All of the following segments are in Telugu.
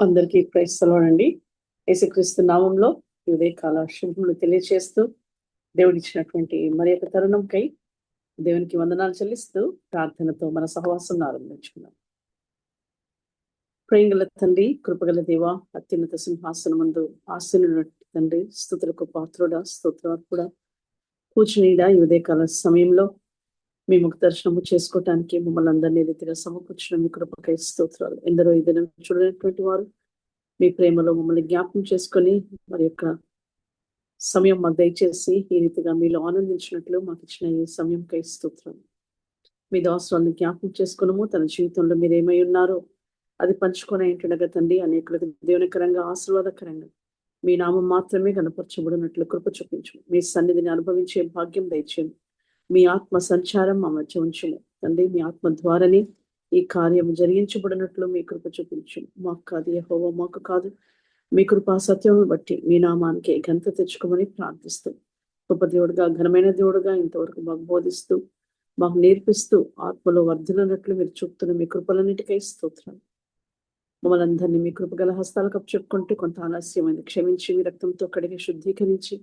అందరికీ ప్రైజ్ అండి. యేసుక్రీస్తు నామంలో ఈ ఉదయకాల శుభములు తెలియచేస్తూ దేవుడిచ్చినటువంటి మరి యొక్క తరుణంకై దేవునికి వందనాలు చెల్లిస్తూ ప్రార్థనతో మన సహవాసం ఆరంభించుకున్నాం. ప్రేంగల తండ్రి, కృపగల దేవ, అత్యున్నత సింహాసనం ముందు ఆసీనుడు తండ్రి, స్తుతులకు పాత్రుడా, స్తోత్రార్పుడా, కూర్చునీడా ఈ ఉదయకాల సమయంలో మీ ముఖ దర్శనము చేసుకోవటానికి మమ్మల్ని అందరినీ రీతిగా సమకూర్చిన మీ కృపకై స్తోత్రాలు. ఎందరో ఈ దినం చూడనటువంటి వారు మీ ప్రేమలో మమ్మల్ని జ్ఞాపకం చేసుకొని మరి యొక్క సమయం మాకు దయచేసి ఈ రీతిగా మీలో ఆనందించినట్లు మాకు ఇచ్చిన ఈ సమయంకై స్తోత్రాలు. మీ దాసులను జ్ఞాపకం చేసుకున్నాము. తన జీవితంలో మీరు ఏమై ఉన్నారో అది పంచుకొని ఏంటనగా తండ్రి, అనేకులకు దేవునికరంగా ఆశీర్వాదకరంగా మీ నామం మాత్రమే కనపరచబడినట్లు కృప చూపించు. మీ సన్నిధిని అనుభవించే భాగ్యం దయచేయండి. మీ ఆత్మ సంచారం మా మధ్య ఉంచము తండ్రి. మీ ఆత్మ ద్వారానే ఈ కార్యం జరిగించబడినట్లు మీ కృప చూపించు. మాకు కాదు యెహోవా, మాకు కాదు, మీ కృపా సత్యం బట్టి మీ నామానికి ఘనత తెచ్చుకోమని ప్రార్థిస్తూ, గొప్ప దేవుడుగా, ఘనమైన దేవుడుగా ఇంతవరకు మాకు బోధిస్తూ మాకు నేర్పిస్తూ ఆత్మలో వర్ధనట్లు మీరు చూపుతున్న మీ కృపలన్నిటికై స్తోత్రాలు. మమ్మల్ని అందరినీ మీ కృపగల హస్తాలకు అప్పచెప్పుకుంటూ కొంత ఆలస్యమైంది క్షమించి మీ రక్తంతో కడిగి శుద్ధీకరించి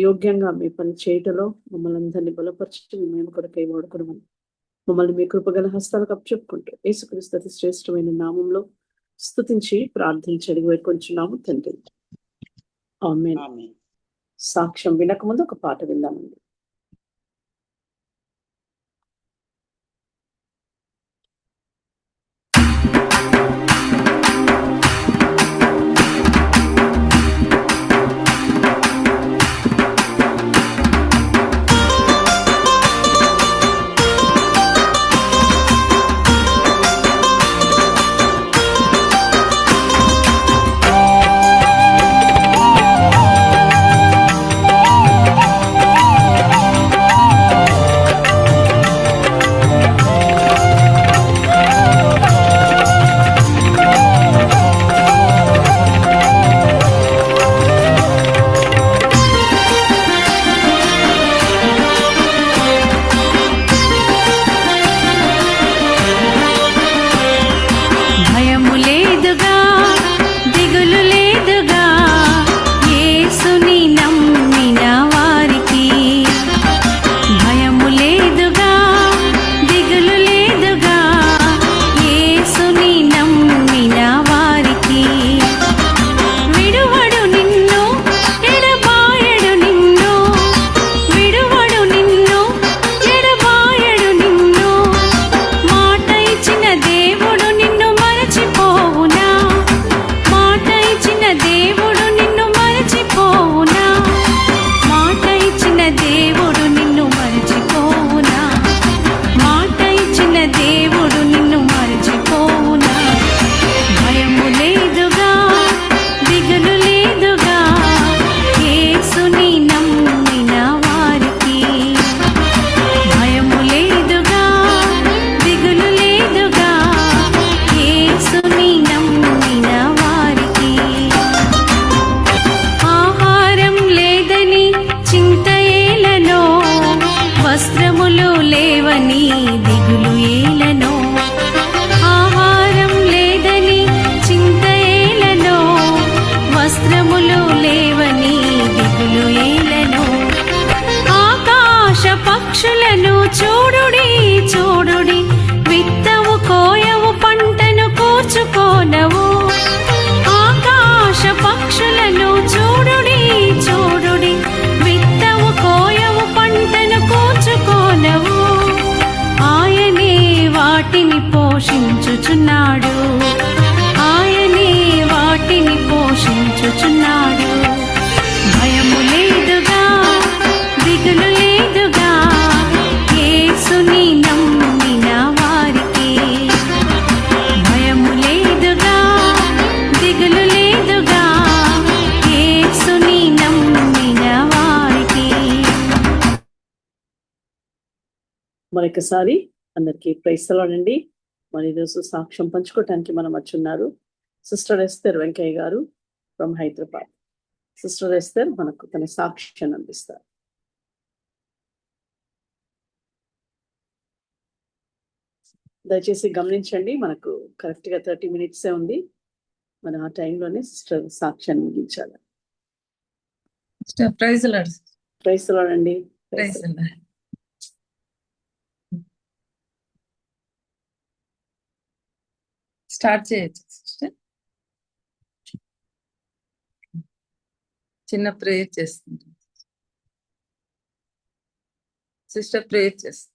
యోగ్యంగా మీ పని చేయటలో మమ్మల్ని అందరినీ బలపరిచి మేము కొరకై వాడుకోవడం మమ్మల్ని మీ కృపగల హస్తాలకు అప్పచెప్పుకుంటూ యేసుక్రీస్తు అతి శ్రేష్టమైన నామంలో స్తుతించి ప్రార్థించి వేడుకొంచున్నాము తండ్రి, ఆమేన్. సాక్ష్యం వినకముందు ఒక పాట విందామండి. పోషించుచున్నాడు, ఆయనే వాటిని పోషించుచున్నాడు. భయము లేదుగా, దిగులు లేదుగా, యేసుని నమ్మిన వారికి. భయము లేదుగా, దిగులు లేదుగా, యేసుని నమ్మిన వారికి. మరొకసారి అందరికీ ప్రైజ్ ది లార్డ్ అండి. మరి ఈరోజు సాక్ష్యం పంచుకోవటానికి మనం వచ్చున్నారు సిస్టర్ ఎస్తర్ వెంకయ్య గారు ఫ్రమ్ హైదరాబాద్. సిస్టర్ ఎస్తర్ మనకు తన సాక్ష్యం అందిస్తారు. దయచేసి గమనించండి, మనకు కరెక్ట్ గా 30 minutes ఉంది. మరి ఆ టైంలోనే సిస్టర్ సాక్ష్యాన్ని ముగించాలి. Praise Lord. ప్రైజ్ లార్డ్ అండి. Praise Lord. స్టార్ట్ చేయొచ్చు సిస్టర్. చిన్న ప్రేయర్ చేస్తుంది సిస్టర్. ప్రేయర్ చేస్తుంది.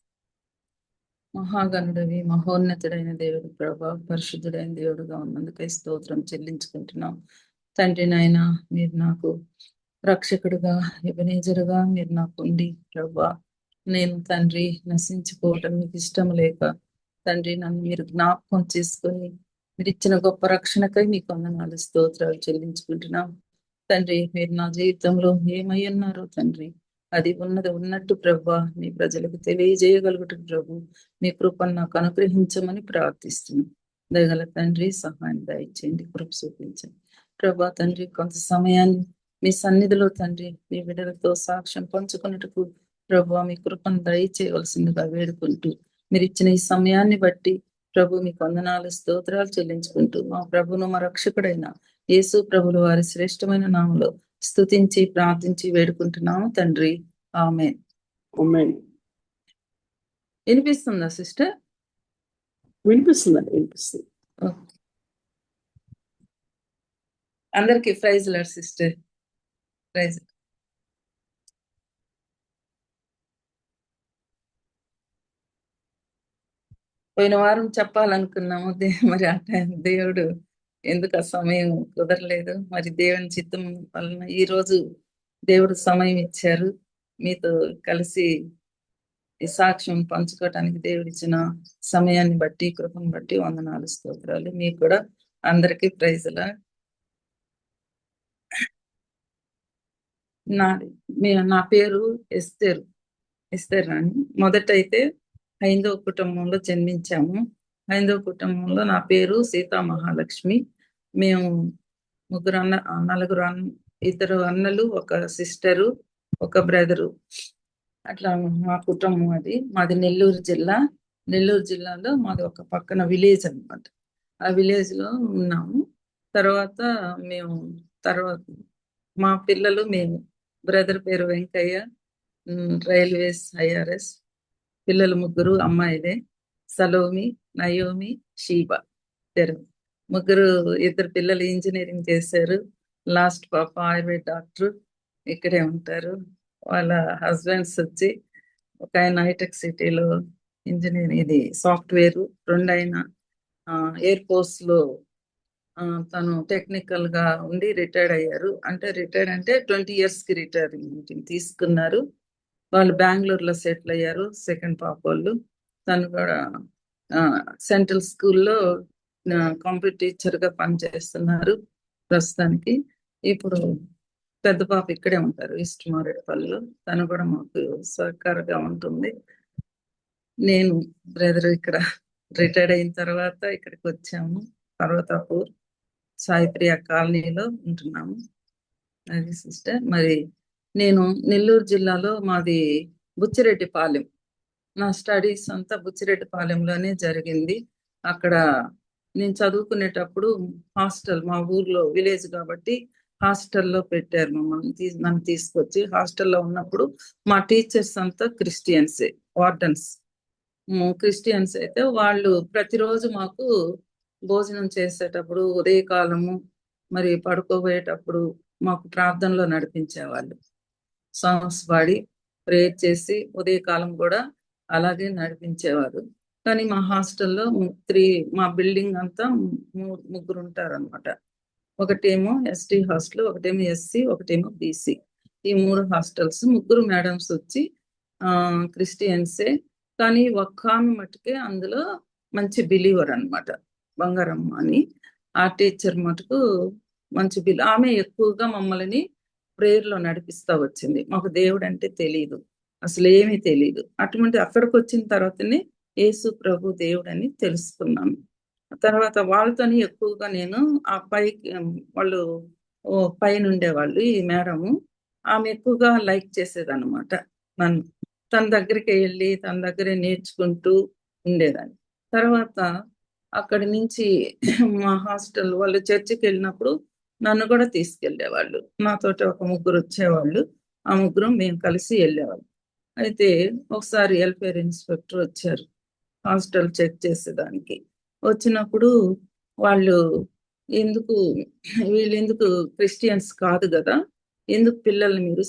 మహాగణుడివి, మహోన్నతుడైన దేవుడు ప్రభా, పరిశుద్ధుడైన దేవుడుగా ఉన్నందుకై స్తోత్రం చెల్లించుకుంటున్నాం తండ్రి. నాయన మీరు నాకు రక్షకుడుగా, ఎబెనేజరుగా మీరు నాకు ఉండి ప్రభా, నేను తండ్రి నశించుకోవటం మీకు ఇష్టం లేక తండ్రి నన్ను మీరు జ్ఞాపకం చేసుకొని మీరు ఇచ్చిన గొప్ప రక్షణకై మీకు వందనాలు స్తోత్రాలు చెల్లించుకుంటున్నాం తండ్రి. మీరు నా జీవితంలో ఏమై ఉన్నారో తండ్రి, అది ఉన్నది ఉన్నట్టు ప్రభా మీ ప్రజలకు తెలియజేయగలుగుట ప్రభు మీ కృపను నాకు అనుగ్రహించమని ప్రార్థిస్తున్నాం. దయగల తండ్రి సహాయం దయచేయండి, కృప చూపించండి ప్రభా తండ్రి. కొంత సమయాన్ని మీ సన్నిధిలో తండ్రి మీ బిడ్డలతో సాక్ష్యం పంచుకున్నట్టుకు ప్రభు మీ కృపను దయచేయవలసిందిగా వేడుకుంటూ మీరు ఇచ్చిన ఈ సమయాన్ని బట్టి ప్రభు మీకు వందనాలు స్తోత్రాలు చెల్లించుకుంటూ మా ప్రభును మా రక్షకుడైన యేసు ప్రభులు వారి శ్రేష్టమైన నామములో స్తుతించి ప్రార్థించి వేడుకుంటున్నాము తండ్రి. ఆమేన్. ఆమేన్. వినిపిస్తుందా సిస్టర్? వినిపిస్తుందండి, వినిపిస్తుంది. అందరికి ప్రైజ్ లార్డ్ సిస్టర్. ప్రైజ్. పోయిన వారం చెప్పాలనుకున్నాము, మరి ఆ టైం దేవుడు ఎందుకు ఆ సమయం కుదరలేదు. మరి దేవుని చిత్తం వలన ఈ రోజు దేవుడు సమయం ఇచ్చారు. మీతో కలిసి ఈ సాక్ష్యం పంచుకోవటానికి దేవుడు ఇచ్చిన సమయాన్ని బట్టి కృపను బట్టి వందనాలు స్తోత్రాలు. మీకు కూడా అందరికీ ప్రైజ్లా. నా పేరు ఎస్తేర్ రాణి. మొదటైతే హైందవ కుటుంబంలో జన్మించాము. హైందవ కుటుంబంలో నా పేరు సీతా మహాలక్ష్మి. మేము నలుగురు ఇద్దరు అన్నలు, ఒక సిస్టరు, ఒక బ్రదరు. అట్లా మా కుటుంబం అది. మాది నెల్లూరు జిల్లా. నెల్లూరు జిల్లాలో మాది ఒక పక్కన విలేజ్ అనమాట. ఆ విలేజ్ లో ఉన్నాము. తర్వాత మా పిల్లలు, మేము, బ్రదర్ పేరు వెంకయ్య, రైల్వేస్ IRS. పిల్లలు ముగ్గురు అమ్మాయిలే, సలోమి, నయోమి, షీబా. ముగ్గురు. ఇద్దరు పిల్లలు ఇంజనీరింగ్ చేశారు. లాస్ట్ పాప ఆయుర్వేద డాక్టర్, ఇక్కడే ఉంటారు. వాళ్ళ హస్బెండ్స్ వచ్చి ఒక ఆయన హైటెక్ సిటీలో ఇంజనీరింగ్, ఇది సాఫ్ట్వేర్. రెండైన ఎయిర్ ఫోర్స్ లో తను టెక్నికల్ గా ఉండి రిటైర్డ్ అయ్యారు. రిటైర్డ్ అంటే 20 years కి రిటైర్మెంట్ తీసుకున్నారు. వాళ్ళు బెంగళూరులో సెటిల్ అయ్యారు. సెకండ్ పాప వాళ్ళు. తను కూడా సెంట్రల్ స్కూల్లో కంప్యూటర్ టీచర్ గా పనిచేస్తున్నారు ప్రస్తుతానికి. ఇప్పుడు పెద్ద పాప ఇక్కడే ఉంటారు, ఈస్ట్ మారేడుపల్లిలో. తను కూడా మాకు సహకారంగా ఉంటుంది. నేను బ్రదర్ ఇక్కడ రిటైర్డ్ అయిన తర్వాత ఇక్కడికి వచ్చాము. పర్వతాపూర్ సాయిప్రియ కాలనీలో ఉంటున్నాము. అది సిస్టర్. మరి నేను నెల్లూరు జిల్లాలో, మాది బుచ్చిరెడ్డిపాలెం. నా స్టడీస్ అంతా బుచ్చిరెడ్డిపాలెంలోనే జరిగింది. అక్కడ నేను చదువుకునేటప్పుడు హాస్టల్, మా ఊర్లో విలేజ్ కాబట్టి హాస్టల్లో పెట్టారు మమ్మల్ని. నన్ను తీసుకొచ్చి హాస్టల్లో ఉన్నప్పుడు మా టీచర్స్ అంతా క్రిస్టియన్సే, వార్డన్స్ క్రిస్టియన్స్. అయితే వాళ్ళు ప్రతిరోజు మాకు భోజనం చేసేటప్పుడు, ఉదయకాలము, మరి పడుకోబోయేటప్పుడు మాకు ప్రార్థనలో నడిపించేవాళ్ళు. సాంగ్స్ పాడి ప్రేయర్ చేసి ఉదయకాలం కూడా అలాగే నడిపించేవారు. కానీ మా హాస్టల్లో మా బిల్డింగ్ అంతా ముగ్గురు ఉంటారు అనమాట. ఒకటేమో ST హాస్టల్, ఒకటేమో SC, ఒకటేమో BC. ఈ 3 హాస్టల్స్. ముగ్గురు మేడమ్స్ వచ్చి క్రిస్టియన్సే. కానీ ఒక్క ఆమె మటుకే అందులో మంచి బిలీవర్ అనమాట, బంగారమ్మ అని. ఆ టీచర్ మటుకు మంచి ఆమె ఎక్కువగా మమ్మల్ని ప్రేయర్ లో నడిపిస్తా వచ్చింది. మాకు దేవుడు అంటే తెలియదు, అసలు ఏమీ తెలియదు. అటువంటి అక్కడికి వచ్చిన తర్వాతనే యేసు ప్రభు దేవుడు అని తెలుసుకున్నాను. తర్వాత వాళ్ళతోని ఎక్కువగా నేను ఆ వాళ్ళు పైన ఉండేవాళ్ళు, ఈ మేడము. ఆమె ఎక్కువగా లైక్ చేసేదన్నమాట నన్ను. తన దగ్గరికి వెళ్ళి తన దగ్గరే నేర్చుకుంటూ ఉండేదాన్ని. తర్వాత అక్కడి నుంచి మా హాస్టల్ వాళ్ళు చర్చికి వెళ్ళినప్పుడు నన్ను కూడా తీసుకెళ్ళేవాళ్ళు. నాతోటి ఒక ముగ్గురు వచ్చేవాళ్ళు. ఆ ముగ్గురు మేము కలిసి వెళ్ళేవాళ్ళం. అయితే ఒకసారి వెల్ఫేర్ ఇన్స్పెక్టర్ వచ్చారు హాస్టల్ చెక్ చేసేదానికి. వచ్చినప్పుడు వాళ్ళు ఎందుకు వీళ్ళు ఎందుకు క్రిస్టియన్స్ కాదు కదా, ఎందుకు పిల్లల్ని మీరు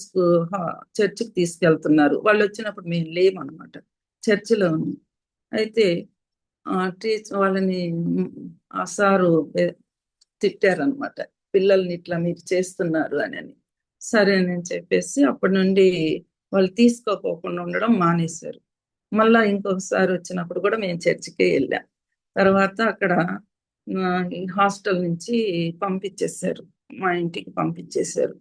చర్చికి తీసుకెళ్తున్నారు? వాళ్ళు వచ్చినప్పుడు మేము లేమన్నమాట, చర్చిలో ఉన్నాం. అయితే వాళ్ళని ఆ సారు తిట్టారనమాట, పిల్లల్ని ఇట్లా మీరు చేస్తున్నారు అని. సరే అని చెప్పేసి అప్పటి నుండి వాళ్ళు తీసుకోపోకుండా ఉండడం మానేశారు. మళ్ళా ఇంకొకసారి వచ్చినప్పుడు కూడా మేము చర్చికే వెళ్ళాం. తర్వాత అక్కడ ఈ హాస్టల్ నుంచి పంపించేశారు, మా ఇంటికి పంపించేశారు,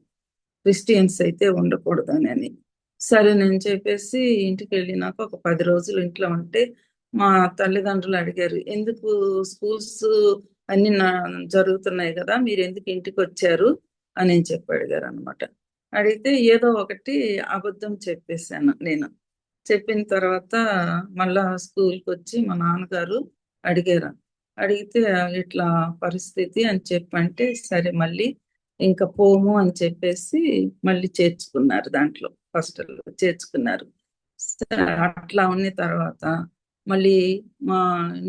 క్రిస్టియన్స్ అయితే ఉండకూడదని. సరేనని చెప్పేసి ఇంటికి వెళ్ళినాక ఒక 10 రోజులు ఇంట్లో ఉంటే మా తల్లిదండ్రులు అడిగారు, ఎందుకు స్కూల్స్ అన్ని జరుగుతున్నాయి కదా, మీరు ఎందుకు ఇంటికి వచ్చారు అని చెప్పి అడిగారు అనమాట. అడిగితే ఏదో ఒకటి అబద్ధం చెప్పేశాను నేను. చెప్పిన తర్వాత మళ్ళా స్కూల్కి వచ్చి మా నాన్నగారు అడిగారు. అడిగితే ఇట్లా పరిస్థితి అని చెప్పంటే సరే మళ్ళీ ఇంకా పోము అని చెప్పేసి మళ్ళీ చేర్చుకున్నారు, దాంట్లో హాస్టల్లో చేర్చుకున్నారు. అట్లా ఉన్న తర్వాత మళ్ళీ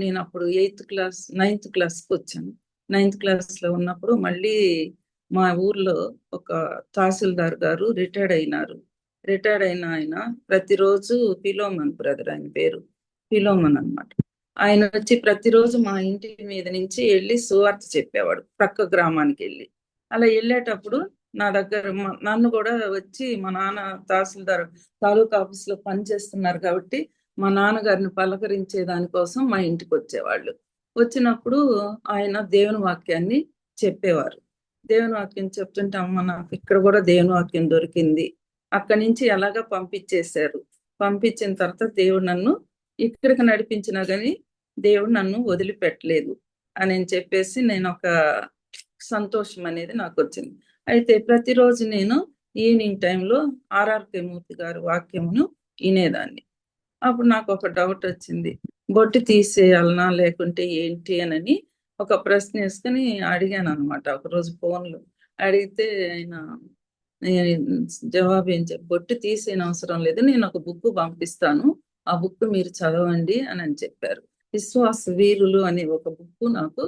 నేను అప్పుడు 9th క్లాస్కి వచ్చాను. 9th క్లాస్లో ఉన్నప్పుడు మళ్ళీ మా ఊర్లో ఒక తహసీల్దార్ గారు రిటైర్డ్ అయినారు. రిటైర్డ్ అయిన ఆయన ప్రతిరోజు ఫిలోమన్ బ్రదర్, ఆయన పేరు ఫిలోమన్ అనమాట. ఆయన వచ్చి ప్రతిరోజు మా ఇంటి మీద నుంచి వెళ్ళి సువార్త చెప్పేవాడు, ప్రక్క గ్రామానికి వెళ్ళి. అలా వెళ్ళేటప్పుడు నా దగ్గర నన్ను కూడా వచ్చి, మా నాన్న తహసీల్దార్ తాలూకా ఆఫీస్లో పనిచేస్తున్నారు కాబట్టి మా నాన్నగారిని పలకరించే దానికోసం మా ఇంటికి వచ్చేవాళ్ళు. వచ్చినప్పుడు ఆయన దేవుని వాక్యాన్ని చెప్పేవారు. దేవుని వాక్యం చెప్తుంటే అమ్మ నాకు ఇక్కడ కూడా దేవుని వాక్యం దొరికింది, అక్కడి నుంచి ఎలాగా పంపించేశారు, పంపించిన తర్వాత దేవుడు నన్ను ఇక్కడికి నడిపించినా కానీ దేవుడు నన్ను వదిలిపెట్టలేదు అని చెప్పేసి నేను ఒక సంతోషం అనేది నాకు వచ్చింది. అయితే ప్రతిరోజు నేను ఈవినింగ్ టైంలో ఆర్ఆర్కే మూర్తి గారి వాక్యమును వినేదాన్ని. అప్పుడు నాకు ఒక డౌట్ వచ్చింది, బొట్టు తీసేయాలనా లేకుంటే ఏంటి అని ఒక ప్రశ్న వేసుకుని అడిగాను అనమాట ఒకరోజు ఫోన్లో. అడిగితే ఆయన జవాబు ఏం చెప్పి, బొట్టు తీసేయని అవసరం లేదు, నేను ఒక బుక్ పంపిస్తాను, ఆ బుక్ మీరు చదవండి అని చెప్పారు. విశ్వాస వీరులు అనే ఒక బుక్ నాకు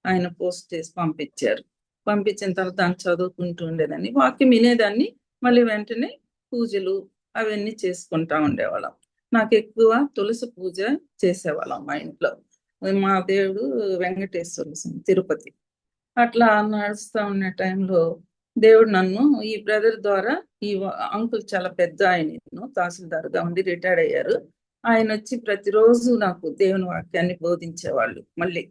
ఆయన పోస్ట్ చేసి పంపించారు. పంపించిన తర్వాత దాన్ని చదువుకుంటూ ఉండేదాన్ని, వాక్యం వినేదాన్ని, మళ్ళీ వెంటనే పూజలు అవన్నీ చేసుకుంటా ఉండేవాళ్ళం. నాకు ఎక్కువ తులసి పూజ చేసేవాళ్ళం మా ఇంట్లో. మా దేవుడు వెంకటేశ్వర స్వామి తిరుపతి. అట్లా నడుస్తూ ఉన్న టైంలో దేవుడు నన్ను ఈ బ్రదర్ ద్వారా, ఈ అంకుల్ చాలా పెద్ద ఆయన, తహసీల్దార్గా ఉండి రిటైర్డ్ అయ్యారు, ఆయన వచ్చి ప్రతిరోజు నాకు దేవుని వాక్యాన్ని బోధించేవాళ్ళు. మళ్ళీ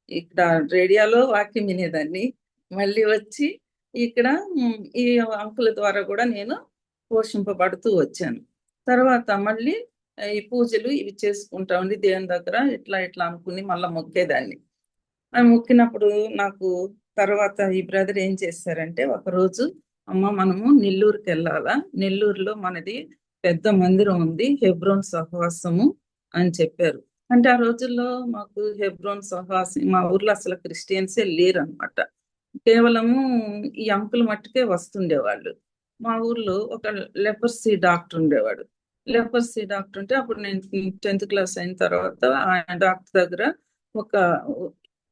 ఇక్కడ రేడియోలో వాక్యం వినేదాన్ని, మళ్ళీ వచ్చి ఇక్కడ ఈ అంకుల ద్వారా కూడా నేను పోషింపబడుతూ వచ్చాను. తర్వాత మళ్ళీ ఈ పూజలు ఇవి చేసుకుంటా ఉండి దేవుని దగ్గర ఇట్లా ఇట్లా అనుకుని మళ్ళీ మొక్కేదాన్ని. మొక్కినప్పుడు నాకు తర్వాత ఈ బ్రదర్ ఏం చేశారంటే, ఒకరోజు అమ్మ మనము నెల్లూరుకి వెళ్ళాలా, నెల్లూరులో మనది పెద్ద మందిరం ఉంది, హెబ్రోన్ సహవాసము అని చెప్పారు. అంటే ఆ రోజుల్లో మాకు హెబ్రోన్ సహవాసం, మా ఊర్లో అసలు క్రిస్టియన్సే లేరు అనమాట, కేవలము ఈ అంకుల్ మట్టుకే వస్తుండేవాళ్ళు. మా ఊర్లో ఒక లెపర్సీ డాక్టర్ ఉండేవాడు. లెపర్సీ డాక్టర్ ఉంటే అప్పుడు నేను 10th క్లాస్ అయిన తర్వాత ఆయన డాక్టర్ దగ్గర ఒక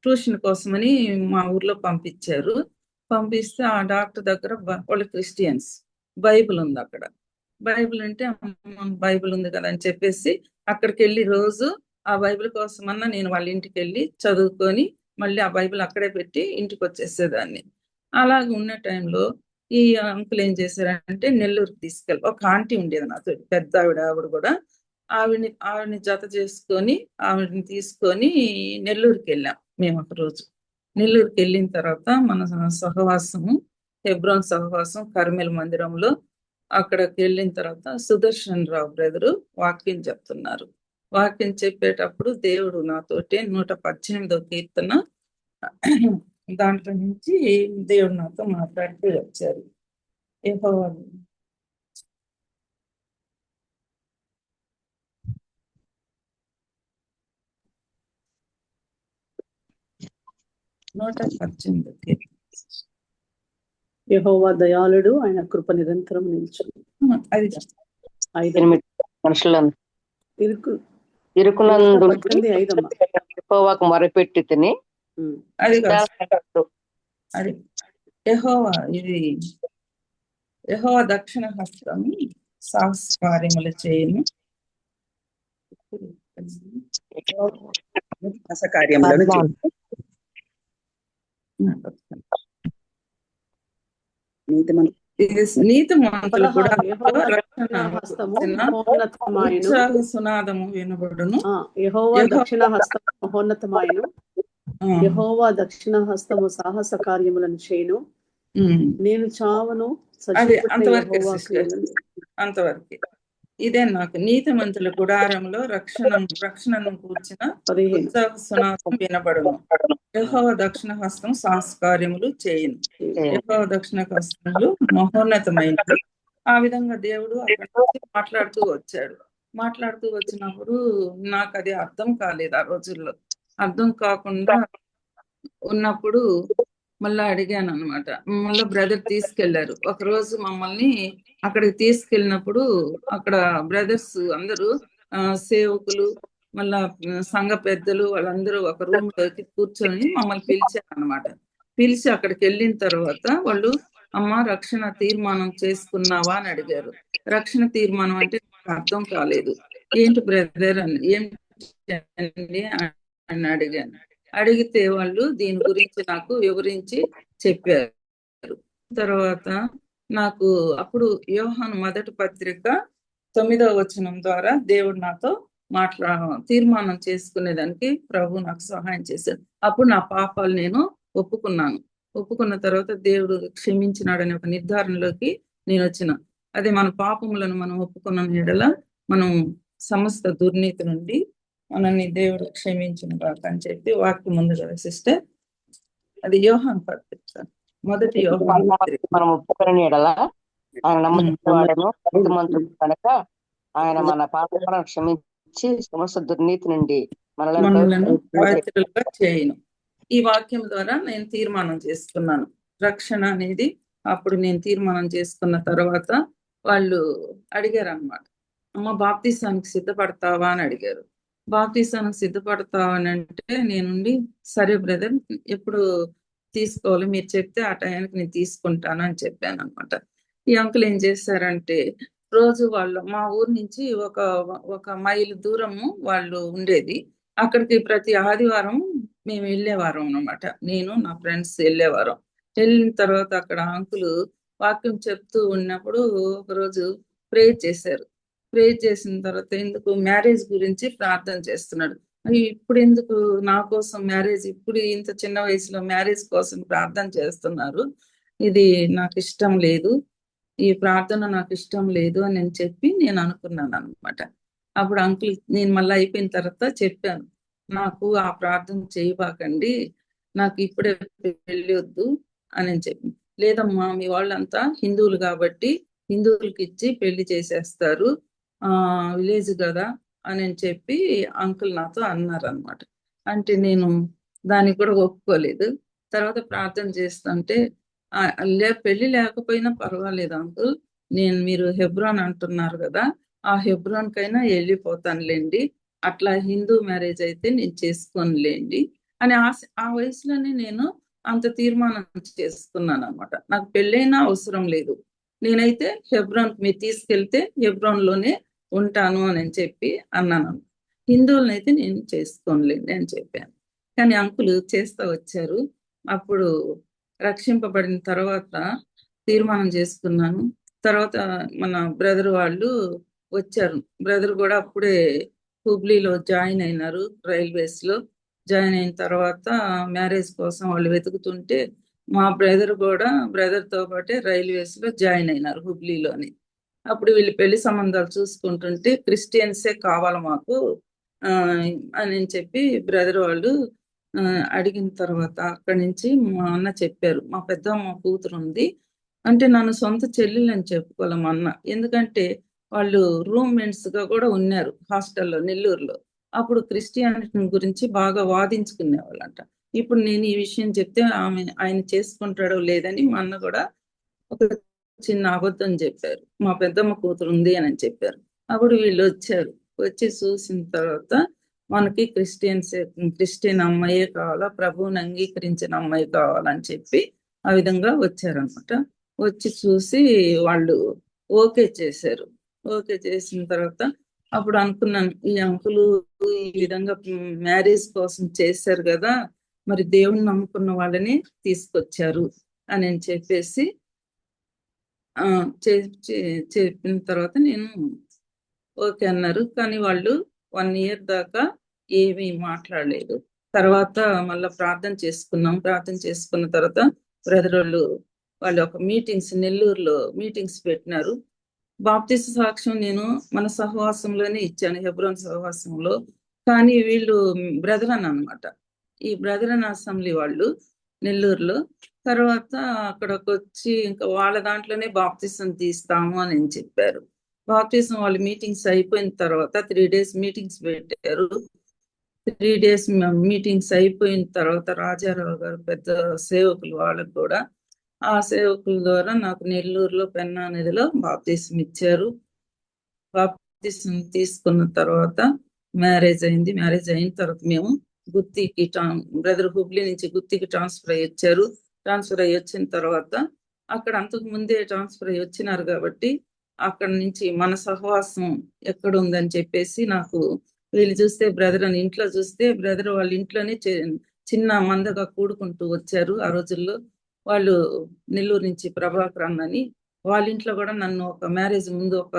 ట్యూషన్ కోసమని మా ఊర్లో పంపించారు. పంపిస్తే ఆ డాక్టర్ దగ్గర వాళ్ళు క్రిస్టియన్స్, బైబిల్ ఉంది అక్కడ. బైబిల్ అంటే బైబిల్ ఉంది కదా అని చెప్పేసి అక్కడికి వెళ్ళి రోజు ఆ బైబిల్ కోసమన్నా నేను వాళ్ళ ఇంటికి వెళ్ళి చదువుకొని మళ్ళీ ఆ బైబిల్ అక్కడే పెట్టి ఇంటికి వచ్చేసేదాన్ని. అలాగే ఉన్న టైంలో ఈ అంకుల్ ఏం చేశారంటే నెల్లూరుకి తీసుకెళ్ళి, ఒక ఆంటీ ఉండేది నాతో పెద్ద ఆవిడ కూడా, ఆవిడని జత చేసుకొని ఆవిడని తీసుకొని నెల్లూరుకి వెళ్ళాం మేము. ఒక రోజు నెల్లూరుకి వెళ్ళిన తర్వాత మన సహవాసము, హెబ్రోన్ సహవాసం కర్మెల్ మందిరంలో అక్కడికి వెళ్ళిన తర్వాత సుదర్శన్ రావు బ్రదరు వాక్యం చెప్తున్నారు. వాక్యం చెప్పేటప్పుడు దేవుడు నాతోటి 118వ కీర్తన దాంట్లో నుంచి దేవుడు నాతో మాట్లాడుతూ వచ్చారు. యెహోవా 118 కీర్తన. యెహోవా దయాళుడు, ఆయన కృప నిరంతరం నిల్చు. అది 5 మనుషులను ఇరుకు ఇరుకునందు 5 యెహోవాకు మొరపెట్టి తిని అది కాదు. అది యెహోవా, ఇది యెహోవా దక్షిణ హస్తం సాహస కార్యములు చేయను. కార్యములను నీతిమంతులు కూడా యెహోవా దక్షిణ హస్తము మహోన్నతమాయను. ఉత్సాహ సునాదము వినబడును. యెహోవా దక్షిణ హస్తము మహోన్నతమాయను. యెహోవా దక్షిణ హస్తము సాహస కార్యములను చేయను. నేను చావను, అది సజీవుడైన అంతవరకే యెహోవా సిస్టర్, క్రియలను. అంతవరకే. ఇదే నాకు నీతిమంతుల గుడారంలో రక్షణను కూర్చిన 15 ఉత్సాహ సునాదం వినబడును. యెహోవా దక్షిణ హస్తం సాహస కార్యములు చేయను. యెహోవా దక్షిణ హస్తములు మహోన్నతమైనవి. ఆ విధంగా దేవుడు అక్కడి నుంచి మాట్లాడుతూ వచ్చినప్పుడు నాకు అది అర్థం కాలేదు. ఆ రోజుల్లో అర్థం కాకుండా ఉన్నప్పుడు మళ్ళా అడిగాను అనమాట. మళ్ళీ బ్రదర్ తీసుకెళ్లారు. ఒక రోజు మమ్మల్ని అక్కడికి తీసుకెళ్ళినప్పుడు అక్కడ బ్రదర్స్ అందరూ సేవకులు, మళ్ళా సంఘ పెద్దలు వాళ్ళందరూ ఒక రూమ్ లోకి కూర్చొని మమ్మల్ని పిలిచారు అనమాట. పిలిచి అక్కడికి వెళ్ళిన తర్వాత వాళ్ళు, అమ్మ రక్షణ తీర్మానం చేసుకున్నావా అని అడిగారు. రక్షణ తీర్మానం అంటే అర్థం కాలేదు. ఏంటి బ్రదర్ అని, ఏంటి అని అడిగాను. అడిగితే వాళ్ళు దీని గురించి నాకు వివరించి చెప్పారు. తర్వాత నాకు అప్పుడు యోహాను మొదటి పత్రిక 9వ వచనం ద్వారా దేవుడు నాతో తీర్మానం చేసుకునేదానికి ప్రభు నాకు సహాయం చేశాడు. అప్పుడు నా పాపాలు నేను ఒప్పుకున్నాను. ఒప్పుకున్న తర్వాత దేవుడు క్షమించినాడనే ఒక నిర్ధారణలోకి నేను వచ్చిన. అదే మన పాపములను మనం ఒప్పుకున్న ఎడల మనం సమస్త దుర్నీతి నుండి మనల్ని దేవుడు క్షమించిన కాక అని చెప్పి వాక్యం ఉంది కదా సిస్టర్. అది యోహాను పత్రిక, మొదటి యోహాను పత్రిక. మనం ఒప్పుకొని ఎడల ఆయన నమ్మకవాడను నీతిమంతుడు కనుక ఆయన మన పాపాలను క్షమించి సమస్త దుర్నీతి నుండి మనలను పవిత్రులుగా చేయను. ఈ వాక్యం ద్వారా నేను తీర్మానం చేసుకున్నాను. రక్షణ అనేది అప్పుడు నేను తీర్మానం చేసుకున్న తర్వాత వాళ్ళు అడిగారు అన్నమాట, అమ్మ బాప్తిసానికి సిద్ధపడతావా అని అడిగారు. బాప్తిసానికి సిద్ధపడతావా అని అంటే నేనుండి సరే బ్రదర్, ఎప్పుడు తీసుకోవాలి మీరు చెప్తే ఆ టయానికి నేను తీసుకుంటాను అని చెప్పాను అనమాట. ఈ అంకుల్ ఏం చేశారంటే రోజు వాళ్ళు మా ఊరు నుంచి ఒక మైలు దూరము వాళ్ళు ఉండేది. అక్కడికి ప్రతి ఆదివారం మేము వెళ్ళేవారం అనమాట. నేను నా ఫ్రెండ్స్ వెళ్ళేవారం. వెళ్ళిన తర్వాత అక్కడ అంకులు వాక్యం చెప్తూ ఉన్నప్పుడు ఒకరోజు ప్రేయర్ చేశారు. ప్రేయర్ చేసిన తర్వాత ఎందుకు మ్యారేజ్ గురించి ప్రార్థన చేస్తున్నాడు. ఇప్పుడు ఎందుకు నా కోసం మ్యారేజ్, ఇప్పుడు ఇంత చిన్న వయసులో మ్యారేజ్ కోసం ప్రార్థన చేస్తున్నారు, ఇది నాకు ఇష్టం లేదు, ఈ ప్రార్థన నాకు ఇష్టం లేదు అని నేను చెప్పి నేను అనుకున్నాను అనమాట. అప్పుడు అంకుల్ నేను మళ్ళీ అయిపోయిన తర్వాత చెప్పాను, నాకు ఆ ప్రార్థన చేయబాకండి, నాకు ఇప్పుడే పెళ్ళి వద్దు అని చెప్పి. లేదమ్మా మీ వాళ్ళంతా హిందువులు కాబట్టి హిందువులకి ఇచ్చి పెళ్లి చేసేస్తారు, విలేజ్ కదా అని చెప్పి అంకుల్ నాతో అన్నారు అనమాట. అంటే నేను దానికి కూడా ఒప్పుకోలేదు. తర్వాత ప్రార్థన చేస్తుంటే పెళ్లి లేకపోయినా పర్వాలేదు అంకుల్, మీరు హెబ్రోన్ అంటున్నారు కదా, ఆ హెబ్రోన్ కైనా వెళ్ళిపోతానులేండి, అట్లా హిందూ మ్యారేజ్ అయితే నేను చేసుకోనులేండి అని ఆ వయసులోనే నేను అంత తీర్మానం చేసుకున్నాను అనమాట. నాకు పెళ్ళైనా అవసరం లేదు, నేనైతే హెబ్రోన్ మీరు తీసుకెళ్తే హెబ్రోన్ లోనే ఉంటాను అని చెప్పి అన్నాను. హిందువులనైతే నేను చేసుకోనులేండి అని చెప్పాను. కానీ అంకులు చేస్తూ వచ్చారు. అప్పుడు రక్షింపబడిన తర్వాత తీర్మానం చేసుకున్నాను. తర్వాత మన బ్రదర్ వాళ్ళు వచ్చారు. బ్రదర్ కూడా అప్పుడే హుబ్లీలో జాయిన్ అయినారు, రైల్వేస్ లో జాయిన్ అయిన తర్వాత మ్యారేజ్ కోసం వాళ్ళు వెతుకుతుంటే మా బ్రదర్ కూడా బ్రదర్ తో పాటే రైల్వేస్ లో జాయిన్ అయినారు హుబ్లీలోని. అప్పుడు వీళ్ళు పెళ్లి సంబంధాలు చూసుకుంటుంటే క్రిస్టియన్సే కావాలి మాకు అని చెప్పి బ్రదర్ వాళ్ళు అడిగిన తర్వాత అక్కడి నుంచి మా అన్న చెప్పారు, మా పెద్దమ్మ కూతురు ఉంది అంటే నన్ను సొంత చెల్లెలని చెప్పుకోవాలి మా అన్న, ఎందుకంటే వాళ్ళు రూమ్మేట్స్ గా కూడా ఉన్నారు హాస్టల్లో నెల్లూరులో. అప్పుడు క్రిస్టియానిటీ గురించి బాగా వాదించుకునేవాళ్ళంట. ఇప్పుడు నేను ఈ విషయం చెప్తే ఆయన చేసుకుంటాడో లేదని మా అన్న కూడా ఒక చిన్న అబద్ధం చెప్పారు. మా పెద్దమ్మ కూతురు ఉంది అని చెప్పారు. అప్పుడు వీళ్ళు వచ్చారు. వచ్చి చూసిన తర్వాత మనకి క్రిస్టియన్ అమ్మాయే కావాలా, ప్రభువుని అంగీకరించిన అమ్మాయి కావాలని చెప్పి ఆ విధంగా వచ్చారనమాట. వచ్చి చూసి వాళ్ళు ఓకే చేశారు. ఓకే చేసిన తర్వాత అప్పుడు అనుకున్నాను, ఈ అంకులు ఈ విధంగా మ్యారేజ్ కోసం చేశారు కదా, మరి దేవుణ్ణి నమ్ముకున్న వాళ్ళని తీసుకొచ్చారు అని చెప్పేసి చెప్పిన తర్వాత నేను ఓకే అన్నారు. కానీ వాళ్ళు 1 year దాకా ఏమీ మాట్లాడలేదు. తర్వాత మళ్ళీ ప్రార్థన చేసుకున్నాం. ప్రార్థన చేసుకున్న తర్వాత బ్రదర్ వాళ్ళు ఒక నెల్లూరులో మీటింగ్స్ పెట్టినారు. బాప్తిస్మ సాక్ష్యం నేను మన సహవాసంలోనే ఇచ్చాను, హెబ్రోన్ సహవాసంలో. కానీ వీళ్ళు బ్రదరన్ అన్నమాట. ఈ బ్రదరన్ అసెంబ్లీ వాళ్ళు నెల్లూరులో. తర్వాత అక్కడికి వచ్చి ఇంకా వాళ్ళ దాంట్లోనే బాప్తిసం తీస్తాము అని చెప్పారు. బాప్తిసం వాళ్ళ మీటింగ్స్ అయిపోయిన తర్వాత 3 days మీటింగ్స్ పెట్టారు. 3 days మీటింగ్స్ అయిపోయిన తర్వాత రాజారావు గారు పెద్ద సేవకులు, వాళ్ళకు కూడా ఆ సేవకుల ద్వారా నాకు నెల్లూరులో పెన్నా నదిలో బాప్తిసం ఇచ్చారు. బాప్తిసం తీసుకున్న తర్వాత మ్యారేజ్ అయింది. మ్యారేజ్ అయిన తర్వాత మేము గుత్తికి బ్రదర్ హుబ్లీ నుంచి గుత్తికి ట్రాన్స్ఫర్ అయ్యి వచ్చారు. ట్రాన్స్ఫర్ అయ్యి వచ్చిన తర్వాత అక్కడ అంతకు ముందే ట్రాన్స్ఫర్ అయ్యి వచ్చినారు కాబట్టి అక్కడ నుంచి మన సహవాసం ఎక్కడ ఉందని చెప్పేసి నాకు వీళ్ళు చూస్తే బ్రదర్ అని ఇంట్లో చూస్తే బ్రదర్ వాళ్ళ ఇంట్లోనే చిన్న మందగా కూడుకుంటూ వచ్చారు. ఆ రోజుల్లో వాళ్ళు నెల్లూరు నుంచి ప్రభాకర్ అన్నని వాళ్ళ ఇంట్లో కూడా నన్ను ఒక మ్యారేజ్ ముందు ఒక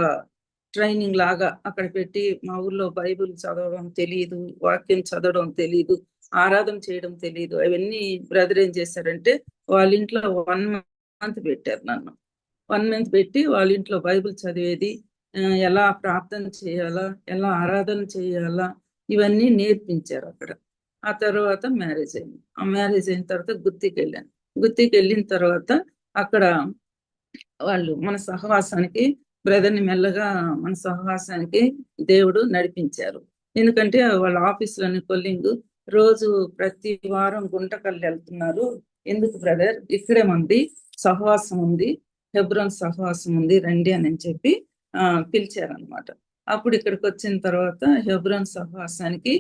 ట్రైనింగ్ లాగా అక్కడ పెట్టి, మా ఊర్లో బైబిల్ చదవడం తెలియదు, వాక్యం చదవడం తెలియదు, ఆరాధన చేయడం తెలియదు. అవన్నీ బ్రదర్ ఏం చేశారంటే వాళ్ళ ఇంట్లో 1 month పెట్టారు నన్ను. 1 month పెట్టి వాళ్ళ ఇంట్లో బైబిల్ చదివేది, ఎలా ప్రార్థన చేయాలా, ఎలా ఆరాధన చేయాలా, ఇవన్నీ నేర్పించారు అక్కడ. ఆ తర్వాత మ్యారేజ్ అయింది. ఆ మ్యారేజ్ అయిన తర్వాత గుత్తికి వెళ్ళాను. గుత్తికి వెళ్ళిన తర్వాత అక్కడ వాళ్ళు మన సహవాసానికి బ్రదర్ని మెల్లగా మన సహవాసానికి దేవుడు నడిపించారు. ఎందుకంటే వాళ్ళ ఆఫీసులోని కొల్లింగ్ రోజు ప్రతి వారం గుంటకల్లు వెళ్తున్నారు. ఎందుకు బ్రదర్, ఇక్కడే మంది సహవాసం ఉంది, హెబ్రోన్ సహవాసం ఉంది, రండి అని చెప్పి పిలిచారనమాట. అప్పుడు ఇక్కడికి వచ్చిన తర్వాత హెబ్రోన్ సహవాసానికి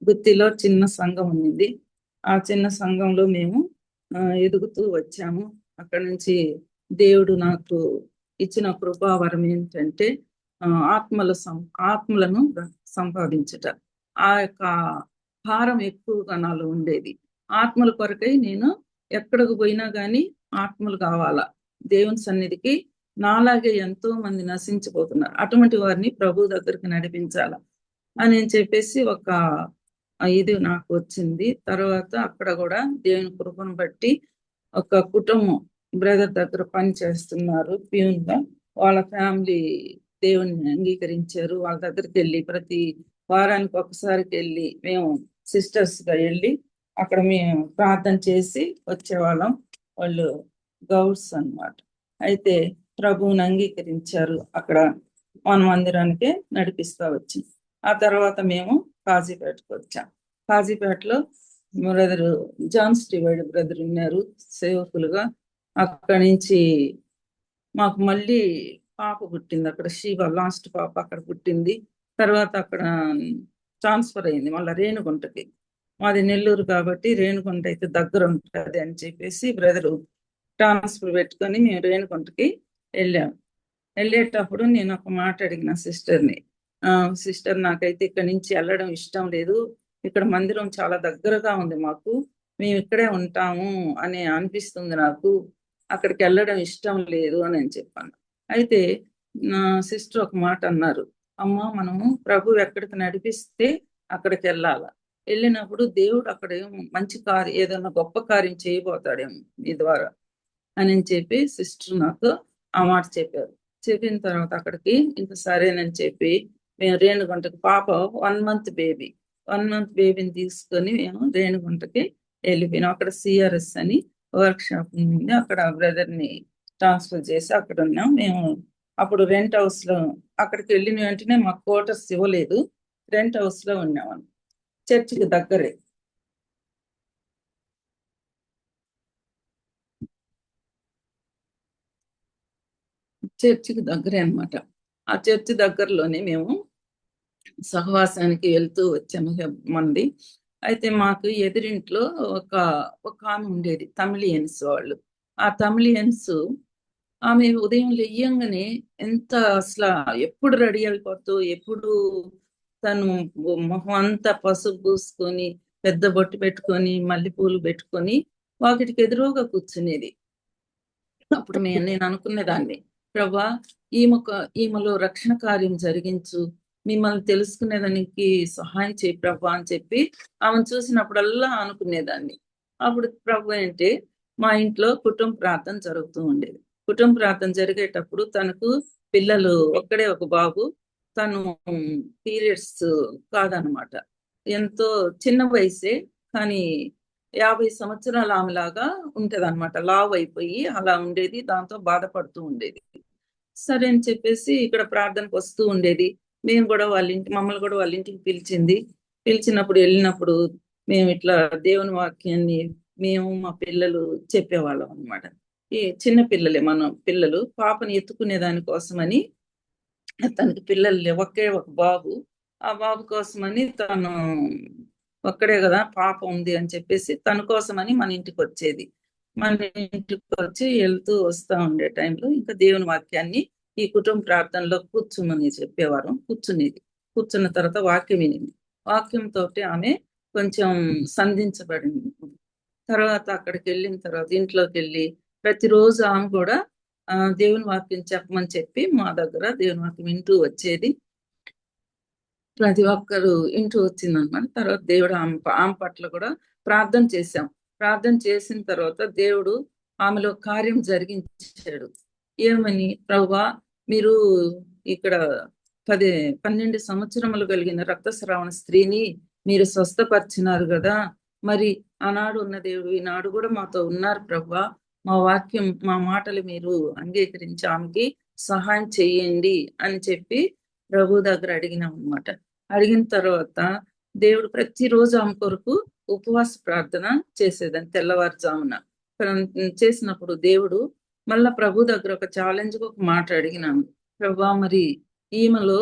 గుత్తిలో చిన్న సంఘం ఉంది. ఆ చిన్న సంఘంలో మేము ఎదుగుతూ వచ్చాము. అక్కడ నుంచి దేవుడు నాకు ఇచ్చిన కృపావరం ఏంటంటే ఆత్మలను సంపాదించట. ఆ యొక్క భారం ఎక్కువగా నాలో ఉండేది. ఆత్మల కొరకై నేను ఎక్కడికి పోయినా కానీ ఆత్మలు కావాలా, దేవుని సన్నిధికి నాలాగే ఎంతో మంది నశించిపోతున్నారు, అటువంటి వారిని ప్రభు దగ్గరికి నడిపించాల అని చెప్పేసి ఒక ఇది నాకు వచ్చింది. తర్వాత అక్కడ కూడా దేవుని కృపను బట్టి ఒక కుటుంబం బ్రదర్ దగ్గర పని చేస్తున్నారు ప్యూన్ గా. వాళ్ళ ఫ్యామిలీ దేవుని అంగీకరించారు. వాళ్ళ దగ్గరికి వెళ్ళి ప్రతి వారానికి ఒకసారికి వెళ్ళి మేము సిస్టర్స్ గా వెళ్ళి అక్కడ మేము ప్రార్థన చేసి వచ్చేవాళ్ళం. వాళ్ళు గౌడ్స్ అన్నమాట. అయితే ప్రభువుని అంగీకరించారు. అక్కడ మన మందిరానికి నడిపిస్తా వచ్చి ఆ తర్వాత మేము కాజీపేటకు వచ్చాం. కాజీపేటలో బ్రదర్ జాన్ స్టీవర్డ్ బ్రదర్ ఉన్నారు సేవకులుగా. అక్కడి నుంచి మాకు మళ్ళీ పాప పుట్టింది అక్కడ, శివ లాస్ట్ పాప అక్కడ పుట్టింది. తర్వాత అక్కడ ట్రాన్స్ఫర్ అయింది మళ్ళీ రేణుగుంటకి. మాది నెల్లూరు కాబట్టి రేణుగుంట అయితే దగ్గర ఉంటుంది అని చెప్పేసి బ్రదరు ట్రాన్స్ఫర్ పెట్టుకొని మేము రేణుగుంటకి వెళ్ళాము. వెళ్ళేటప్పుడు నేను ఒక మాట అడిగిన సిస్టర్ని, సిస్టర్ నాకైతే ఇక్కడి నుంచి వెళ్ళడం ఇష్టం లేదు, ఇక్కడ మందిరం చాలా దగ్గరగా ఉంది మాకు, మేము ఇక్కడే ఉంటాము అని అనిపిస్తుంది నాకు, అక్కడికి వెళ్ళడం ఇష్టం లేదు అని చెప్పాను. అయితే నా సిస్టర్ ఒక మాట అన్నారు, అమ్మ మనము ప్రభు ఎక్కడికి నడిపిస్తే అక్కడికి వెళ్ళాలా, వెళ్ళినప్పుడు దేవుడు అక్కడ మంచి కార్యం ఏదైనా గొప్ప కార్యం చేయబోతాడేమో ఈ ద్వారా అని చెప్పి సిస్టర్ నాకు ఆ మాట చెప్పారు. చెప్పిన తర్వాత అక్కడికి ఇంకా సరేనని చెప్పి మేము రేణుగుంటకి పాప 1 month బేబీని తీసుకొని మేము రేణుగుంటకి వెళ్ళిపోయినాం. అక్కడ సిఆర్ఎస్ అని వర్క్ షాప్ ఉంది, అక్కడ బ్రదర్ని ట్రాన్స్ఫర్ చేసి అక్కడ ఉన్నాం. మేము అప్పుడు రెంట్ హౌస్ లో అక్కడికి వెళ్ళిన వెంటనే మాకు క్వార్టర్స్ ఇవ్వలేదు, రెంట్ హౌస్ లో ఉన్నాం. చర్చికి దగ్గరే చర్చికి దగ్గరే అన్నమాట. ఆ చర్చి దగ్గరలోనే మేము సహవాసానికి వెళ్తూ వచ్చాము మంది. అయితే మాకు ఎదురింట్లో ఒక ఒక ఆమె ఉండేది, తమిళియన్స్ వాళ్ళు. ఆ తమిళియన్స్ ఆమె ఉదయం లెయ్యంగానే ఎంత అసల ఎప్పుడు రెడీ అయిపోతూ, ఎప్పుడు తను మొహం అంతా పసుపు పూసుకొని, పెద్ద బొట్టు పెట్టుకొని, మల్లెపూలు పెట్టుకొని వాకిటికి ఎదురుగా కూర్చునేది. అప్పుడు నేను అనుకునేదాన్ని, ప్రభా ఈమెలో రక్షణ కార్యం జరిగించు, మిమ్మల్ని తెలుసుకునేదానికి సహాయం చేయి ప్రభా అని చెప్పి ఆమెను చూసినప్పుడల్లా అనుకునేదాన్ని. అప్పుడు ప్రభు అంటే మా ఇంట్లో కుటుంబ ప్రార్థన జరుగుతూ ఉండేది. కుటుంబ ప్రార్థన జరిగేటప్పుడు తనకు పిల్లలు ఒక్కడే ఒక బాబు. తను పీరియడ్స్ కాదనమాట. ఎంతో చిన్న వయసే, కానీ 50 సంవత్సరాల ఆమెలాగా ఉంటదన్నమాట. లావు అయిపోయి అలా ఉండేది. దాంతో బాధపడుతూ ఉండేది. సరే అని చెప్పేసి ఇక్కడ ప్రార్థనకు వస్తూ ఉండేది. మేము కూడా మమ్మల్ని కూడా వాళ్ళ ఇంటికి పిలిచింది. పిలిచినప్పుడు వెళ్ళినప్పుడు మేము ఇట్లా దేవుని వాక్యాన్ని మేము మా పిల్లలు చెప్పేవాళ్ళం అన్నమాట. ఈ చిన్న పిల్లలే మన పిల్లలు. పాపని ఎత్తుకునే దాని కోసమని, తనకి పిల్లలు లేవు, ఒకే ఒక బాబు. ఆ బాబు కోసమని తను ఒక్కడే కదా, పాప ఉంది అని చెప్పేసి తన కోసమని మన ఇంటికి వచ్చేది. మన ఇంటికి వచ్చి వెళ్తూ వస్తూ ఉండే టైంలో ఇంకా దేవుని వాక్యాన్ని ఈ కుటుంబ ప్రార్థనలో కూర్చుమని చెప్పేవారు. కూర్చునేది. కూర్చున్న తర్వాత వాక్యం వినింది. వాక్యంతో ఆమె కొంచెం సంధించబడింది. తర్వాత అక్కడికి వెళ్ళిన తర్వాత ఇంట్లోకి వెళ్ళి ప్రతిరోజు ఆమె కూడా దేవుని వాక్యం చెప్పమని చెప్పి మా దగ్గర దేవుని వాక్యం వింటూ వచ్చేది. ప్రతి ఒక్కరు ఇంటూ వచ్చిందనమాట. తర్వాత దేవుడు ఆమె పట్ల కూడా ప్రార్థన చేశాం. ప్రార్థన చేసిన తర్వాత దేవుడు ఆమెలో కార్యం జరిగించాడు. ఏమని, ప్రభువా మీరు ఇక్కడ 12 సంవత్సరములు కలిగిన రక్తస్రావణ స్త్రీని మీరు స్వస్థపరిచినారు కదా, మరి ఆనాడు ఉన్న దేవుడు ఈనాడు కూడా మాతో ఉన్నారు ప్రభువా, మా మాటలు మీరు అంగీకరించి ఆమెకి సహాయం చేయండి అని చెప్పి ప్రభు దగ్గర అడిగినాం అనమాట. అడిగిన తర్వాత దేవుడు ప్రతిరోజు ఆమె కొరకు ఉపవాస ప్రార్థన చేసేదని తెల్లవారుజామున చేసినప్పుడు దేవుడు మళ్ళా ప్రభు దగ్గర ఒక ఛాలెంజ్ ఒక మాట అడిగినాను. ప్రభువా మరి ఈమెలో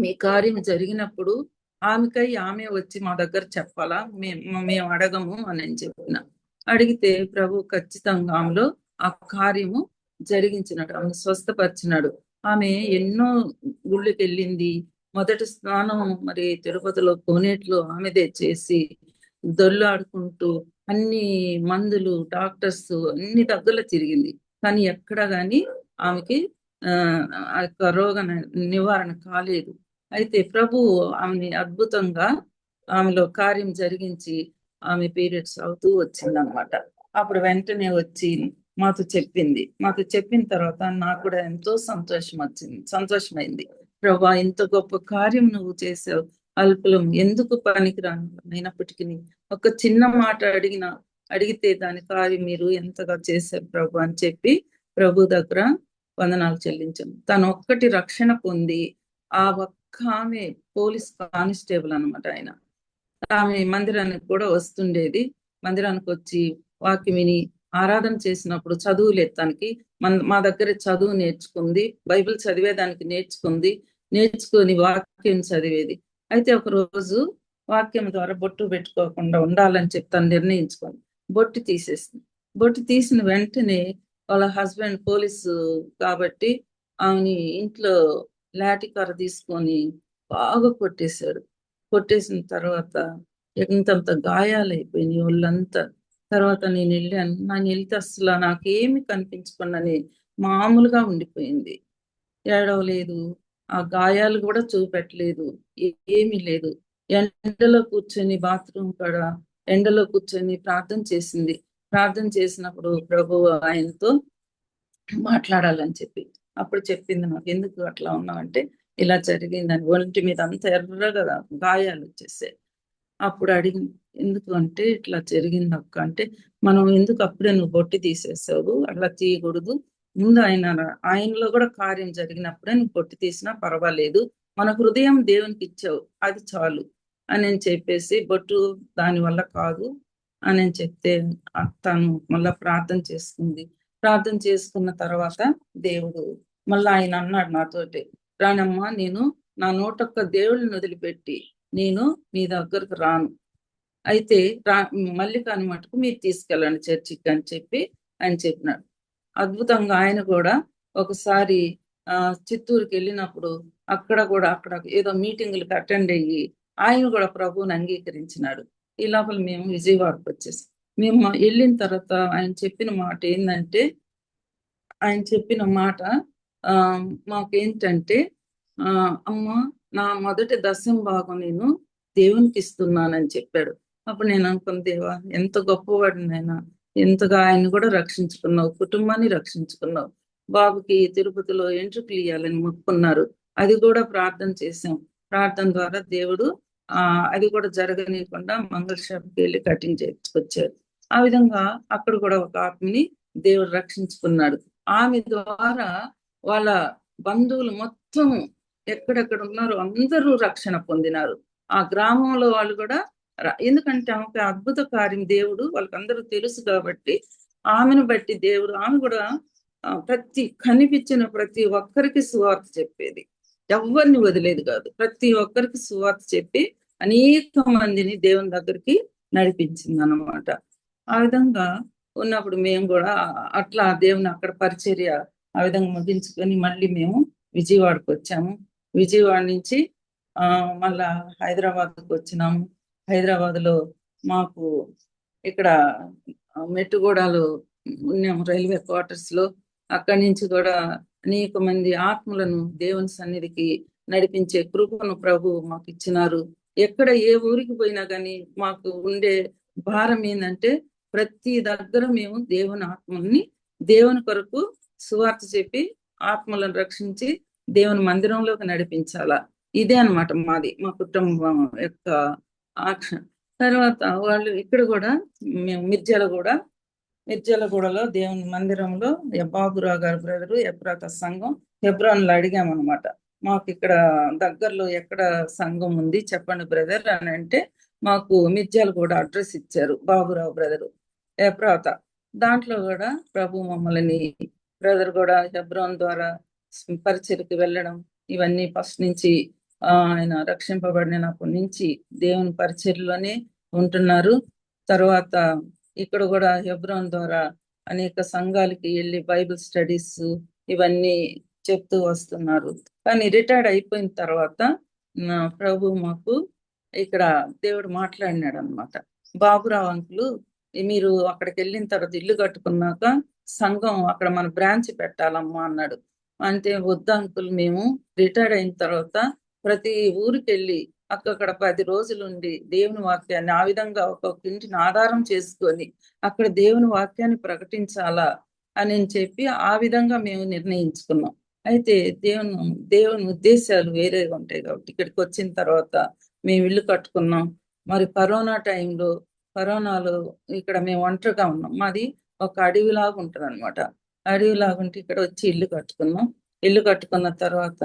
మీ కార్యం జరిగినప్పుడు ఆమెకై ఆమె వచ్చి మా దగ్గర చెప్పాలా, మేము అడగము అని చెప్పిన. అడిగితే ప్రభు ఖచ్చితంగా ఆమెలో ఆ కార్యము జరిగించినాడు. ఆమెను స్వస్థపరిచినాడు. ఆమె ఎన్నో గుళ్ళకి వెళ్ళింది. మొదటి స్నానం మరి తిరుపతిలో కోనేట్లో ఆమెదే చేసి దొల్లాడుకుంటూ అన్ని మందులు, డాక్టర్స్ అన్ని దగ్గరలో తిరిగింది. కానీ ఎక్కడ గాని ఆమెకి ఆ యొక్క రోగ నివారణ కాలేదు. అయితే ప్రభు ఆమెని అద్భుతంగా ఆమెలో కార్యం జరిగించి ఆమె పీరియడ్స్ అవుతూ వచ్చిందనమాట. అప్పుడు వెంటనే వచ్చి మాతో చెప్పింది. మాతో చెప్పిన తర్వాత నాకు కూడా ఎంతో సంతోషమైంది. ప్రభా ఇంత గొప్ప కార్యం నువ్వు చేసావు, అల్పులం ఎందుకు పనికిరాను అయినప్పటికీ ఒక చిన్న మాట అడిగితే దాని కార్యం మీరు ఎంతగా చేశారు ప్రభు అని చెప్పి ప్రభు దగ్గర వందనాలు చెల్లించాము. తను ఒక్కటి రక్షణ పొంది ఆ ఒక్క ఆమె పోలీస్ కానిస్టేబుల్ అనమాట. ఆమె మందిరానికి కూడా వస్తుండేది. మందిరానికి వచ్చి వాక్యం విని ఆరాధన చేసినప్పుడు చదువులేదు తనకి. మా దగ్గర చదువు నేర్చుకుంది, బైబిల్ చదివేదానికి నేర్చుకొని వాక్యం చదివేది. అయితే ఒక రోజు వాక్యం ద్వారా బొట్టు పెట్టుకోకుండా ఉండాలని చెప్పి తను నిర్ణయించుకుంది. బొట్టు తీసేసింది. బొట్టు తీసిన వెంటనే వాళ్ళ హస్బెండ్ పోలీసు కాబట్టి ఆమెని ఇంట్లో లాఠీ కర్ర తీసుకొని బాగా కొట్టేశాడు. కొట్టేసిన తర్వాత ఎంతంత గాయాలైపోయినాయి ఒళ్ళంతా. తర్వాత నేను వెళ్తే అసలు నాకేమి కనిపించకుండా మామూలుగా ఉండిపోయింది. ఏడవలేదు, ఆ గాయాలు కూడా చూపెట్టలేదు, ఏమీ లేదు. ఎండలో కూర్చొని బాత్రూమ్ కాడ ఎండలో కూర్చొని ప్రార్థన చేసింది. ప్రార్థన చేసినప్పుడు ప్రభు ఆయనతో మాట్లాడాలని చెప్పి అప్పుడు చెప్పింది, నాకు ఎందుకు అట్లా ఉన్నావంటే ఇలా జరిగిందని. ఒంటి మీద అంత ఎర్రగా గాయాలు వచ్చేసాయి. అప్పుడు అడిగింది, ఎందుకు అంటే ఇట్లా జరిగింది అక్క అంటే, మనం ఎందుకు అప్పుడే నువ్వు బొట్టి తీసేసావు, అట్లా తీయకూడదు, ముందు ఆయనలో కూడా కార్యం జరిగినప్పుడే నువ్వు బొట్టి తీసినా పర్వాలేదు, మన హృదయం దేవునికి ఇచ్చావు అది చాలు అని చెప్పేసి, బొట్టు దాని వల్ల కాదు అని చెప్తే తను మళ్ళా ప్రార్థన చేసుకుంది. ప్రార్థన చేసుకున్న తర్వాత దేవుడు మళ్ళీ ఆయన అన్నాడు నాతోటి, రానమ్మా, నేను నా నోటొక్క దేవుళ్ళని వదిలిపెట్టి నేను మీ దగ్గరకు రాను, అయితే మల్లికాని మటుకు మీరు తీసుకెళ్ళండి చర్చికి అని చెప్పి ఆయన చెప్పినాడు. అద్భుతంగా ఆయన కూడా ఒకసారి చిత్తూరుకి వెళ్ళినప్పుడు అక్కడ ఏదో మీటింగులకు అటెండ్ అయ్యి ఆయన కూడా ప్రభువుని అంగీకరించినాడు. ఈ లోపల మేము విజయవాడకు వచ్చేసాం. మేము వెళ్ళిన తర్వాత ఆయన చెప్పిన మాట ఏంటంటే, మాకేంటంటే, అమ్మ, నా మొదటి దశమ భాగం నేను దేవునికి ఇస్తున్నానని చెప్పాడు. అప్పుడు నేను అనుకున్న, దేవా, ఎంత గొప్పవాడినైనా, ఎంతగా ఆయన కూడా రక్షించుకున్నావు, కుటుంబాన్ని రక్షించుకున్నావు. బాబుకి తిరుపతిలో ఎంట్రుకలు ఇయ్యాలని మొక్కున్నారు, అది కూడా ప్రార్థన చేశాం. ప్రార్థన ద్వారా దేవుడు అది కూడా జరగనీయకుండా మంగళ షాప్కి వెళ్ళి కటింగ్ చేసుకొచ్చారు. ఆ విధంగా అక్కడ కూడా ఒక ఆత్మని దేవుడు రక్షించుకున్నాడు. ఆమె ద్వారా వాళ్ళ బంధువులు మొత్తం ఎక్కడెక్కడ ఉన్నారో అందరూ రక్షణ పొందినారు. ఆ గ్రామంలో వాళ్ళు కూడా, ఎందుకంటే ఆమె అద్భుత కార్యం దేవుడు వాళ్ళకందరూ తెలుసు కాబట్టి, ఆమెను బట్టి దేవుడు, ఆమె కూడా కనిపించిన ప్రతి ఒక్కరికి సువార్త చెప్పేది, ఎవరిని వదిలేదు కాదు. ప్రతి ఒక్కరికి సువార్త చెప్పి అనేక మందిని దేవుని దగ్గరికి నడిపించింది అన్నమాట. ఆ విధంగా ఉన్నప్పుడు మేము కూడా అట్లా దేవుని అక్కడ పరిచర్య ఆ విధంగా ముగించుకొని మళ్ళీ మేము విజయవాడకు వచ్చాము. విజయవాడ నుంచి మళ్ళా హైదరాబాద్కు వచ్చినాము. హైదరాబాద్లో మాకు ఇక్కడ మెట్టుగూడలో ఉన్నాము, రైల్వే క్వార్టర్స్ లో. అక్కడి నుంచి కూడా అనేక మంది ఆత్మలను దేవుని సన్నిధికి నడిపించే కృపను ప్రభు మాకు ఇచ్చినారు. ఎక్కడ ఏ ఊరికి పోయినా కానీ మాకు ఉండే భారం ఏంటంటే, ప్రతి దగ్గర మేము దేవుని ఆత్మల్ని దేవుని కొరకు సువార్త చెప్పి ఆత్మలను రక్షించి దేవుని మందిరంలోకి నడిపించాలా. ఇదే అన్నమాట మా కుటుంబం యొక్క ఆక్ష. తర్వాత వాళ్ళు ఇక్కడ కూడా మేము మిర్జాలగూడలో దేవుని మందిరంలో బాబురావు గారి బ్రదరు ఎప్రాత సంఘం హెబ్రోన్లో అడిగామన్నమాట. మాకు ఇక్కడ దగ్గరలో ఎక్కడ సంఘం ఉంది చెప్పండి బ్రదర్ అని అంటే, మాకు మిర్జాలగూడ అడ్రస్ ఇచ్చారు బాబురావు బ్రదరు ఎప్రాత. దాంట్లో కూడా ప్రభు మమ్మల్ని, బ్రదర్ కూడా హెబ్రోన్ ద్వారా పరిచయకి వెళ్ళడం, ఇవన్నీ ఫస్ట్ నుంచి ఆయన రక్షింపబడినప్పటి నుంచి దేవుని పరిచర్లోనే ఉంటున్నారు. తర్వాత ఇక్కడ కూడా హెబ్రోన్ ద్వారా అనేక సంఘాలకి వెళ్ళి బైబిల్ స్టడీస్ ఇవన్నీ చెప్తూ వస్తున్నారు. కానీ రిటైర్డ్ అయిపోయిన తర్వాత ప్రభు మాకు ఇక్కడ దేవుడు మాట్లాడినాడు అనమాట. బాబురావు అంకులు, మీరు అక్కడికి వెళ్ళిన తర్వాత ఇల్లు కట్టుకున్నాక సంఘం అక్కడ మన బ్రాంచ్ పెట్టాలమ్మా అన్నాడు. అంటే వద్దు అంకుల్, మేము రిటైర్డ్ అయిన తర్వాత ప్రతి ఊరికి వెళ్ళి అక్కడ 10 రోజులు ఉండి దేవుని వాక్యాన్ని ఆ విధంగా ఒక్కొక్క ఇంటిని ఆధారం చేసుకొని అక్కడ దేవుని వాక్యాన్ని ప్రకటించాలా అని చెప్పి ఆ విధంగా మేము నిర్ణయించుకున్నాం. అయితే దేవుని ఉద్దేశాలు వేరేగా ఉంటాయి కాబట్టి ఇక్కడికి వచ్చిన తర్వాత మేము ఇల్లు కట్టుకున్నాం. మరి కరోనాలో ఇక్కడ మేము ఒంటరిగా ఉన్నాం. మాది ఒక అడవిలాగా ఉంటుంది అనమాట. అడవిలాగుంటే ఇక్కడ వచ్చి ఇల్లు కట్టుకున్నాం. ఇల్లు కట్టుకున్న తర్వాత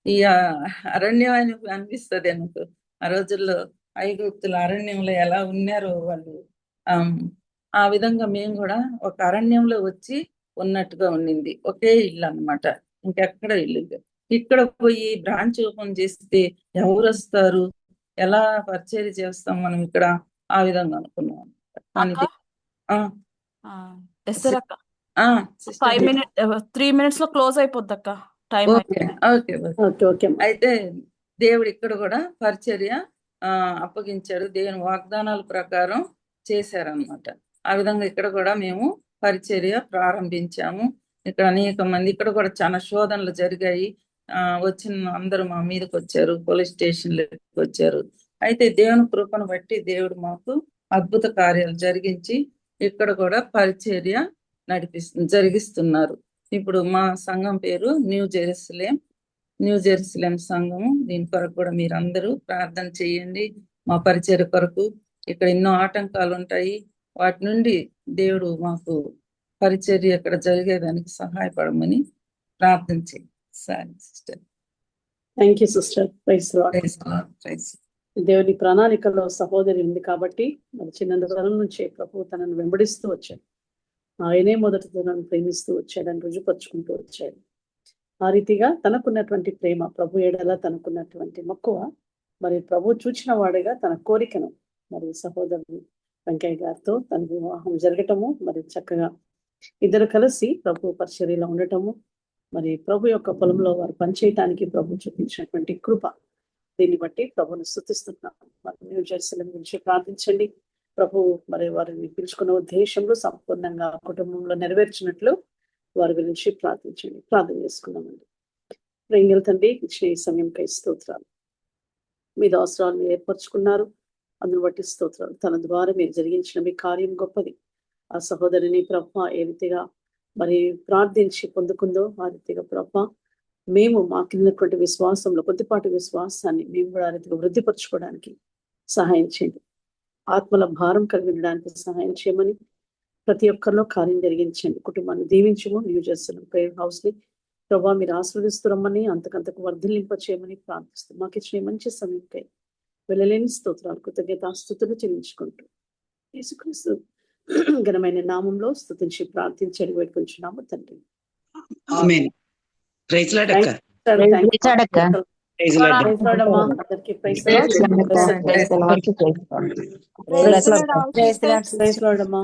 ఈ అరణ్యం అని అనిపిస్తుంది నాకు. ఆ రోజుల్లో ఐగుప్తుల అరణ్యంలో ఎలా ఉన్నారో వాళ్ళు, ఆ విధంగా మేము కూడా ఒక అరణ్యంలో వచ్చి ఉన్నట్టుగా ఉండింది. ఒకే ఇల్లు అన్నమాట, ఇంకెక్కడ ఇల్లు. ఇక్కడ పోయి బ్రాంచ్ ఓపెన్ చేస్తే ఎవరు వస్తారు, ఎలా పరిచయం చేస్తాం మనం ఇక్కడ, ఆ విధంగా అనుకున్నాం. 3 minutes లో క్లోజ్ అయిపోద్ది అక్క, టైం. ఓకే. అయితే దేవుడు ఇక్కడ కూడా పరిచర్య అప్పగించాడు, దేవుని వాగ్దానాల ప్రకారం చేశారనమాట. ఆ విధంగా ఇక్కడ కూడా మేము పరిచర్య ప్రారంభించాము. ఇక్కడ అనేక మంది, ఇక్కడ కూడా చాలా శోధనలు జరిగాయి. వచ్చిన అందరూ మా మీదకి వచ్చారు, పోలీస్ స్టేషన్లకు వచ్చారు. అయితే దేవుని కృపను బట్టి దేవుడు మాకు అద్భుత కార్యాలు జరిగించి ఇక్కడ కూడా పరిచర్య జరిగిస్తున్నారు. ఇప్పుడు మా సంఘం పేరు న్యూ జెరూసలేం సంఘము. దీని కొరకు కూడా మీరందరూ ప్రార్థన చేయండి. మా పరిచర్య కొరకు ఇక్కడ ఎన్నో ఆటంకాలు ఉంటాయి, వాటి నుండి దేవుడు మాకు పరిచర్య ఇక్కడ జరిగేదానికి సహాయపడమని ప్రార్థన చేయండి. సరే sister. Thank you sister. Praise praise. దేవుని ప్రణాళికలో సహోదరి ఉంది కాబట్టి మరి చిన్నంతరం నుంచే ప్రభు తనను వెంబడిస్తూ వచ్చాడు. ఆయనే మొదటితో నన్ను ప్రేమిస్తూ వచ్చాడని రుజుపరుచుకుంటూ వచ్చాడు. ఆ రీతిగా తనకున్నటువంటి ప్రేమ, ప్రభు ఎడల తనకున్నటువంటి మక్కువ, మరి ప్రభు చూచిన వాడిగా తన కోరికను మరి సహోదరుడు వెంకయ్య గారితో తన వివాహం జరగటము, మరి చక్కగా ఇద్దరు కలిసి ప్రభు పరిచర్యలో ఉండటము, మరి ప్రభు యొక్క పొలంలో వారు పనిచేయటానికి ప్రభు చూపించినటువంటి కృప, దీన్ని బట్టి ప్రభుని స్తుతిస్తున్నాం. మరి న్యూ జెరూసలేం గురించి ప్రార్థించండి. ప్రభు మరి వారిని పిలుచుకున్న ఉద్దేశంలో సంపూర్ణంగా కుటుంబంలో నెరవేర్చినట్లు వారి గురించి ప్రార్థించండి. ప్రార్థన చేసుకున్నామండి. ప్రేంగల తండ్రి, ఇచ్చిన ఈ సమయంకై స్తోత్రాలు. మీద అవసరాలను ఏర్పరచుకున్నారు, అందును బట్టి స్తోత్రాలు. తన ద్వారా మీరు జరిగించిన మీ కార్యం గొప్పది. ఆ సహోదరిని ప్రభ ఏ రీతిగా మరి ప్రార్థించి పొందుకుందో ఆ రీతిగా ప్రభ మేము మాకున్నటువంటి విశ్వాసంలో కొద్దిపాటి విశ్వాసాన్ని మేము కూడా ఆ రీతిగా వృద్ధిపరచుకోవడానికి సహాయం చేయండి. ఆత్మల భారం కలిగి ఉండడానికి సహాయం చేయమని ప్రతి ఒక్కరిలో కార్యం జరిగించండి. కుటుంబాన్ని దీవించము. న్యూ జెరూసలేం ప్రేయర్ హౌస్ ని ప్రభావ మీరు ఆశీర్వదిస్తురమ్మని, అంతకంతకు వర్ధిల్లింప చేయమని ప్రార్థిస్తాం. మాకు ఇచ్చిన మంచి సమయంకై వెళ్ళలేని స్తోత్రాలు, కృతజ్ఞతాస్తుతులు చెల్లించుకుంటూ యేసుక్రీస్తు ఘనమైన నామంలో స్తుతించి ప్రార్థించండి వేడుకొంచున్నాము తండ్రి. ఆమేన్. ప్రైజ్ లార్డ్ అక్క. ప్రైజ్ లార్డ్ అక్క. Praise Lord. ప్రైజ్ లార్డ్ అమ్మా. అందరికీ praise Lord. Praise Lord. Praise Lord అమ్మా.